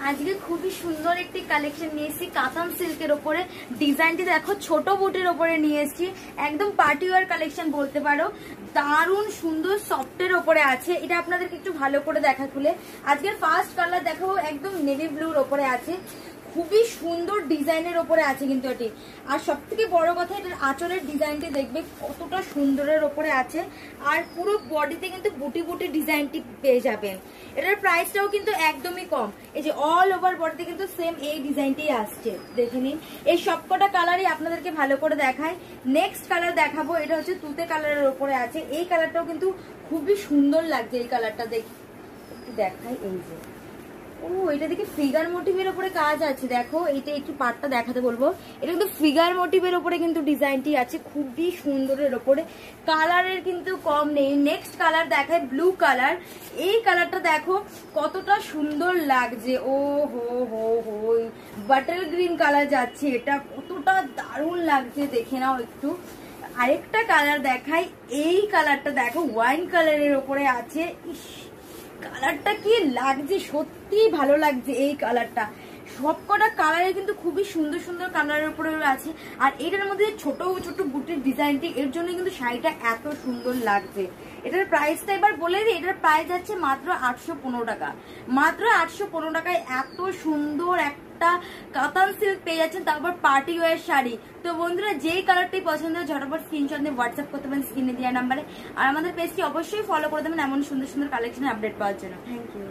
আজকে খুবই সুন্দর একটি কালেকশন নিয়ে এসেছি কাতান সিল্কের ওপরে। ডিজাইনটি দেখো ছোট বুটির ওপরে নিয়ে এসেছি, একদম পার্টি ওয়্যার কালেকশন বলতে পারো। দারুণ সুন্দর সফটের ওপরে আছে। এটা আপনাদেরকে একটু ভালো করে দেখা খুলে। আজকের ফার্স্ট কালার দেখো একদম নেভি ব্লুর ওপরে আছে, খুবই সুন্দর ডিজাইনের ওপরে আছে কিন্তু এটি। আর সব থেকে বড় কথা এটার আঁচলের ডিজাইনটি দেখবে কতটা সুন্দরের ওপরে আছে, আর পুরো বডিতে কিন্তু বুটি বুটি ডিজাইনটি পেয়ে যাবেন। এটার প্রাইসটাও কিন্তু একদমই কম। এই যে অল ওভার বডিতে কিন্তু সেম এই ডিজাইনটি আসছে, দেখে নিন। এই সবকটা কালারই আপনাদেরকে ভালো করে দেখায়। নেক্সট কালার দেখাবো, এটা হচ্ছে তুতে কালারের ওপরে আছে। এই কালারটাও কিন্তু খুবই সুন্দর লাগছে। এই কালারটা দেখাই, এই যে এটা দেখে ফিগার মোটিভের উপরে কাজ আছে। দেখো এটা একটু পার্টটা দেখাতে বলবো। এটা কিন্তু ফিগার মোটিভের উপরে কিন্তু ডিজাইনটি আছে, খুবই সুন্দরের উপরে। কালারের কিন্তু কম নেই। নেক্সট কালার দেখায় ব্লু কালার। এই কালারটা দেখো কতটা সুন্দর লাগছে। ও হো হো হো, বাটার গ্রিন কালার যাচ্ছে, এটা কতটা দারুণ লাগছে, দেখে নাও একটু। আরেকটা কালার দেখাই, এই কালারটা দেখো ওয়াইন কালারের উপরে আছে। কালারটা কি লাগছে, সত্যি ভালো লাগছে এই কালারটা। সবকটা কালারে কিন্তু খুবই সুন্দর সুন্দর কালারের উপরে আছে। আর এটার মধ্যে ছোট ছোট বুটির ডিজাইনটি, এর জন্য কিন্তু শাড়িটা এত সুন্দর লাগছে। এটার প্রাইসটা এবার বলে দিই, এটার প্রাইস আছে মাত্র 815 টাকা। মাত্র 815 টাকায় এত সুন্দর একটা কাতান সিল্ক পেয়ে যাচ্ছেন, তারপর পার্টি ওয়্যার শাড়ি। তো বন্ধুরা যেই কালারটি পছন্দ হয় ঝটপট স্ক্রিনশট দিয়ে হোয়াটসঅ্যাপ করতে পারেন স্ক্রিনে দেওয়া নাম্বারে। আর আমাদের পেজটি অবশ্যই ফলো করে দেবেন এমন সুন্দর সুন্দর কালেকশনের আপডেট পাওয়ার জন্য। Thank you.